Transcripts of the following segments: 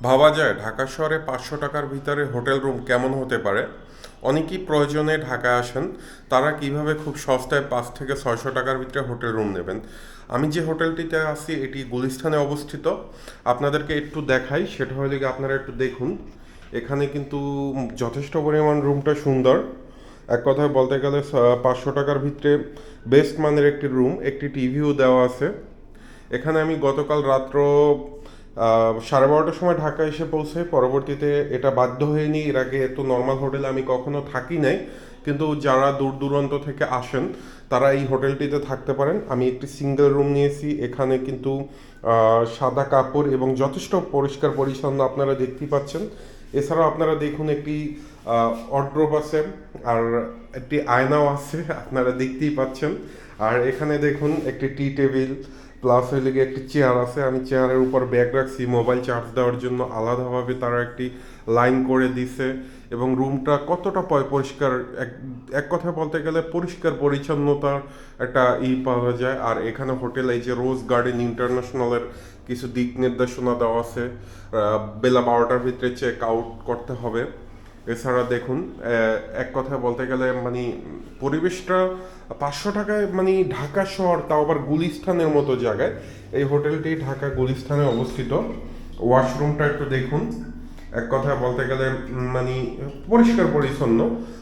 ভাবা যায় ঢাকা শহরে ৫০০ টাকার ভিতরে হোটেল রুম কেমন হতে পারে। অনেকেই প্রয়োজনে ঢাকা আসেন, তারা কিভাবে খুব সস্তায় ৫ থেকে ৬০০ টাকার ভিতরে হোটেল রুম নেবেন। আমি যে হোটেলটিতে আছি এটি গুলিস্তানে অবস্থিত। আপনাদেরকে একটু দেখাই, সেটা হলে গিয়ে আপনারা একটু দেখুন। এখানে কিন্তু যথেষ্ট পরিমাণ রুমটা সুন্দর। এক কথায় বলতে গেলে ৫০০ টাকার ভিতরে বেস্ট মানের একটি রুম, একটি টিভিও দেওয়া আছে। এখানে আমি গতকাল রাত্র 12:30টার সময় ঢাকা এসে পৌঁছে, পরবর্তীতে এটা বাধ্য হয়ে নিই। এর আগে এত নর্মাল হোটেলে আমি কখনো থাকি নাই, কিন্তু যারা দূর দূরান্ত থেকে আসেন তারা এই হোটেলটিতে থাকতে পারেন। আমি একটি সিঙ্গেল রুম নিয়েছি। এখানে কিন্তু সাদা কাপড় এবং যথেষ্ট পরিষ্কার পরিচ্ছন্ন আপনারা দেখতেই পাচ্ছেন। এছাড়াও আপনারা দেখুন একটি ওয়ার্ডরোব আছে, আর একটি আয়নাও আছে, আপনারা দেখতেই পাচ্ছেন। আর এখানে দেখুন একটি টি টেবিল প্লাস হইলে গিয়ে একটি চেয়ার আছে। আমি চেয়ারের উপর ব্যাগ রাখছি, মোবাইল চার্জ দেওয়ার জন্য আলাদাভাবে তারা একটি লাইন করে দিছে। এবং রুমটা কতটা পরিষ্কার, এক এক কথায় বলতে গেলে পরিষ্কার পরিচ্ছন্নতার একটা পাওয়া যায়। আর এখানে হোটেল এই যে রোজ গার্ডেন ইন্টারন্যাশনালের কিছু দিক নির্দেশনা দেওয়া আছে। বেলা 12টার ভিতরে চেক আউট করতে হবে। এছাড়া দেখুন, এক কথায় বলতে গেলে মানে পরিবেশটা ৫০০ টাকায়, মানে ঢাকা শহর, তাও আবার গুলিস্তানের মতো জায়গায় এই হোটেলটি ঢাকা গুলিস্তানে অবস্থিত। ওয়াশরুমটা একটু দেখুন। এক কথায় বলতে গেলে মানে পরিষ্কার পরিচ্ছন্ন।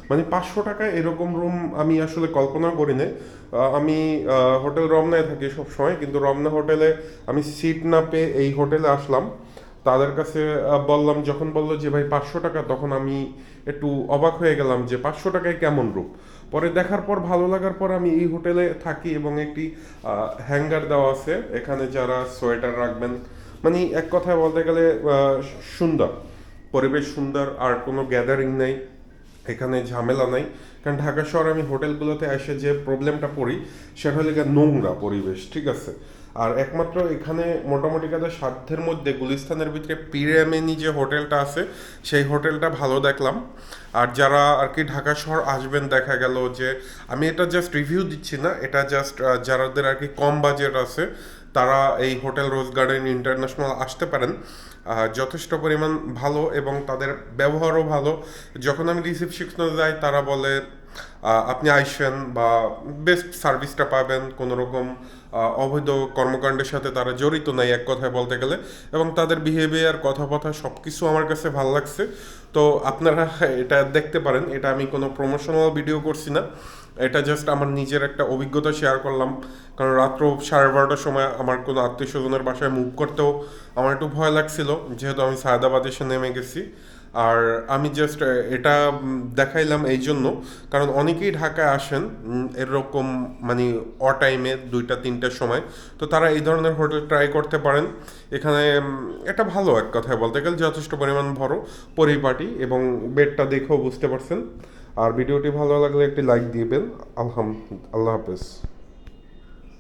মানে ৫০০ টাকায় এরকম রুম আমি আসলে কল্পনা করি না। আমি হোটেল রমনায় থাকি সব সময়, কিন্তু রমনা হোটেলে আমি সিট না পেয়ে এই হোটেলে আসলাম। তাদের কাছে বললাম, যখন বললো যে ভাই ৫০০ টাকা, তখন আমি একটু অবাক হয়ে গেলাম যে ৫০০ টাকায় কেমন রূপ। পরে দেখার পর ভালো লাগার পর আমি এই হোটেলে থাকি এবং একটি হ্যাঙ্গার দেওয়া আছে এখানে, যারা সোয়েটার রাখবেন। মানে এক কথায় বলতে গেলে সুন্দর পরিবেশ, সুন্দর, আর কোনো গ্যাদারিং নেই এখানে, ঝামেলা নাই। কারণ ঢাকা শহরে আমি হোটেলগুলোতে এসে যে প্রবলেমটা পড়ি সেটা হলে গিয়ে নোংরা পরিবেশ, ঠিক আছে। আর একমাত্র এখানে মোটামুটি কাদের সাধ্যের মধ্যে গুলিস্তানের ভিতরে পিরামিনি যে হোটেলটা আছে সেই হোটেলটা ভালো দেখলাম। আর যারা আর কি ঢাকা শহর আসবেন, দেখা গেল যে আমি এটা জাস্ট রিভিউ দিচ্ছি না, এটা জাস্ট যারাদের আর কি কম বাজেট আছে তারা এই হোটেল রোজ গার্ডেন ইন্টারন্যাশনাল আসতে পারেন। যথেষ্ট পরিমাণ ভালো এবং তাদের ব্যবহারও ভালো। যখন আমি রিসেপশনে যাই তারা বলে আপনি আইসেন বা বেস্ট সার্ভিসটা পাবেন, কোনো রকম অবৈধ কর্মকাণ্ডের সাথে তারা জড়িত নাই এক কথায় বলতে গেলে। এবং তাদের বিহেভিয়ার, কথাবার্তা সব কিছু আমার কাছে ভালো লাগছে। তো আপনারা এটা দেখতে পারেন। এটা আমি কোনো প্রমোশনাল ভিডিও করছি না, এটা জাস্ট আমার নিজের একটা অভিজ্ঞতা শেয়ার করলাম। কারণ রাত্র 12:30টার সময় আমার কোনো আত্মীয় স্বজনের বাসায় মুভ করতেও আমার একটু ভয় লাগছিল, যেহেতু আমি সায়দাবাদ এসে নেমে গেছি। আর আমি জাস্ট এটা দেখাইলাম এই জন্য, কারণ অনেকেই ঢাকায় আসেন এরকম মানে টাইমে 2টা 3টার সময়। তো তারা এই ধরনের হোটেল ট্রাই করতে পারেন। এখানে এটা ভালো, এক কথায় বলতে গেলে যথেষ্ট পরিমাণ বড় পরিপাটি, এবং বেডটা দেখেও বুঝতে পারছেন। আর ভিডিওটি ভালো লাগলে একটি লাইক দিবেন। আল্লাহ হাফেজ।